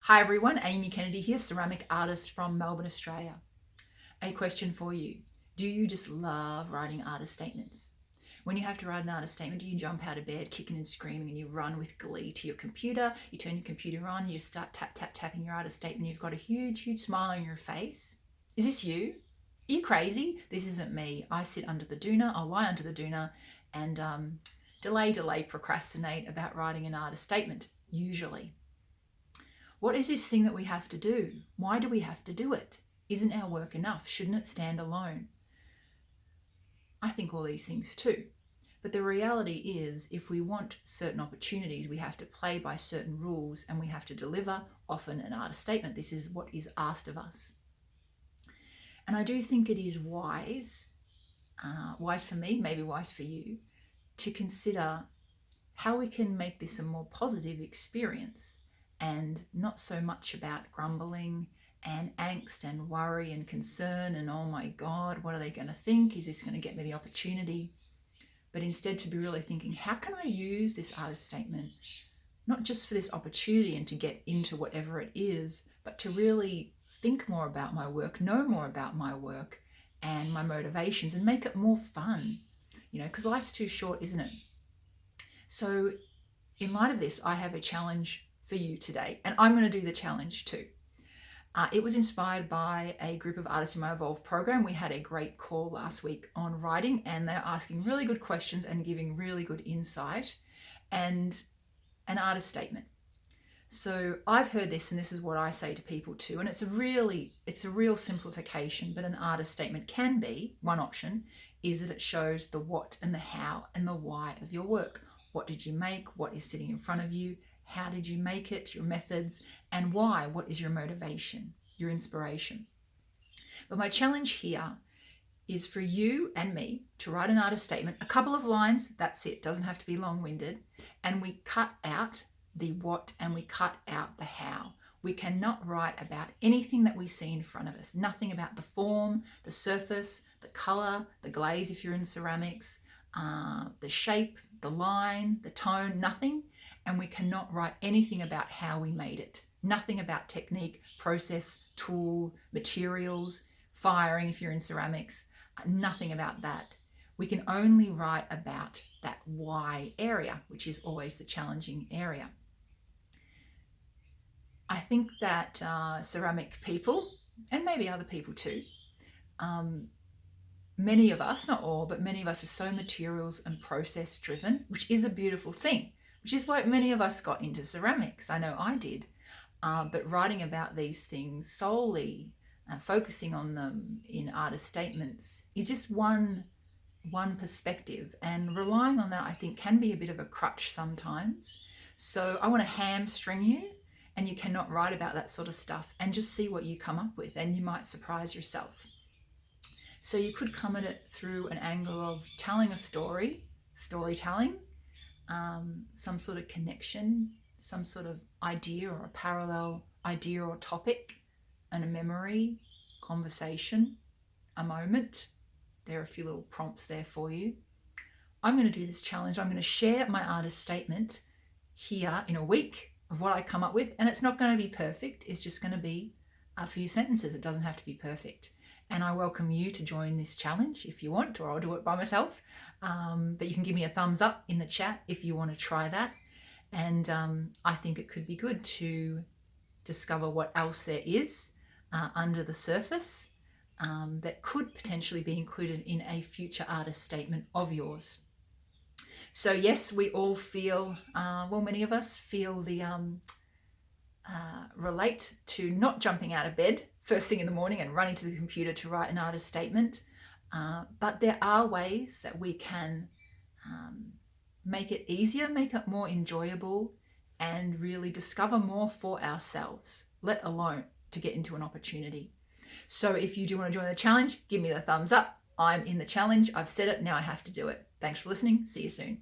Hi everyone, Amy Kennedy here, ceramic artist from Melbourne, Australia. A question for you. Do you just love writing artist statements? When you have to write an artist statement, do you jump out of bed kicking and screaming and you run with glee to your computer, you turn your computer on, you start tapping your artist statement, you've got a huge smile on your face? Is this you? Are you crazy? This isn't me. I sit under the doona, I'll lie under the doona and delay, procrastinate about writing an artist statement, usually. What is this thing that we have to do? Why do we have to do it? Isn't our work enough? Shouldn't it stand alone? I think all these things too. But the reality is, if we want certain opportunities, we have to play by certain rules and we have to deliver often an artist statement. This is what is asked of us. And I do think it is wise for me, maybe wise for you, to consider how we can make this a more positive experience and not so much about grumbling and angst and worry and concern and, oh my God, what are they going to think? Is this going to get me the opportunity? But instead to be really thinking, how can I use this artist statement, not just for this opportunity and to get into whatever it is, but to really think more about my work, know more about my work and my motivations and make it more fun, because life's too short, isn't it? So in light of this, I have a challenge for you today, and I'm going to do the challenge too. It was inspired by a group of artists in my Evolve program. We had a great call last week on writing, and they're asking really good questions and giving really good insight and an artist statement. So I've heard this, and this is what I say to people too, and it's a real simplification, but an artist statement can be, one option is that it shows the what and the how and the why of your work. What did you make? What is sitting in front of you? How did you make it? Your methods, and why? What is your motivation, your inspiration? But my challenge here is for you and me to write an artist statement, a couple of lines, that's it, doesn't have to be long-winded, and we cut out the what and we cut out the how. We cannot write about anything that we see in front of us, nothing about the form, the surface, the color, the glaze if you're in ceramics, the shape, the line, the tone, nothing. And we cannot write anything about how we made it. Nothing about technique, process, tool, materials, firing if you're in ceramics, nothing about that. We can only write about that why area, which is always the challenging area. I think that ceramic people, and maybe other people too, many of us, not all, but many of us are so materials and process driven, which is a beautiful thing, which is why many of us got into ceramics. I know I did. But writing about these things solely, focusing on them in artist statements is just one perspective, and relying on that I think can be a bit of a crutch sometimes. So I want to hamstring you, and you cannot write about that sort of stuff, and just see what you come up with, and you might surprise yourself. So you could come at it through an angle of telling a story, storytelling, some sort of connection, some sort of idea or a parallel idea or topic, and a memory, conversation, a moment. There are a few little prompts there for you. I'm going to do this challenge. I'm going to share my artist statement here in a week of what I come up with, and it's not going to be perfect. It's just going to be a few sentences. It doesn't have to be perfect. And I welcome you to join this challenge if you want, or I'll do it by myself. But you can give me a thumbs up in the chat if you want to try that. And I think it could be good to discover what else there is under the surface that could potentially be included in a future artist statement of yours. So yes, we all feel, many of us feel the relate to not jumping out of bed first thing in the morning and running to the computer to write an artist statement. But there are ways that we can make it easier, make it more enjoyable, and really discover more for ourselves, let alone to get into an opportunity. So if you do want to join the challenge, give me the thumbs up. I'm in the challenge. I've said it. Now I have to do it. Thanks for listening. See you soon.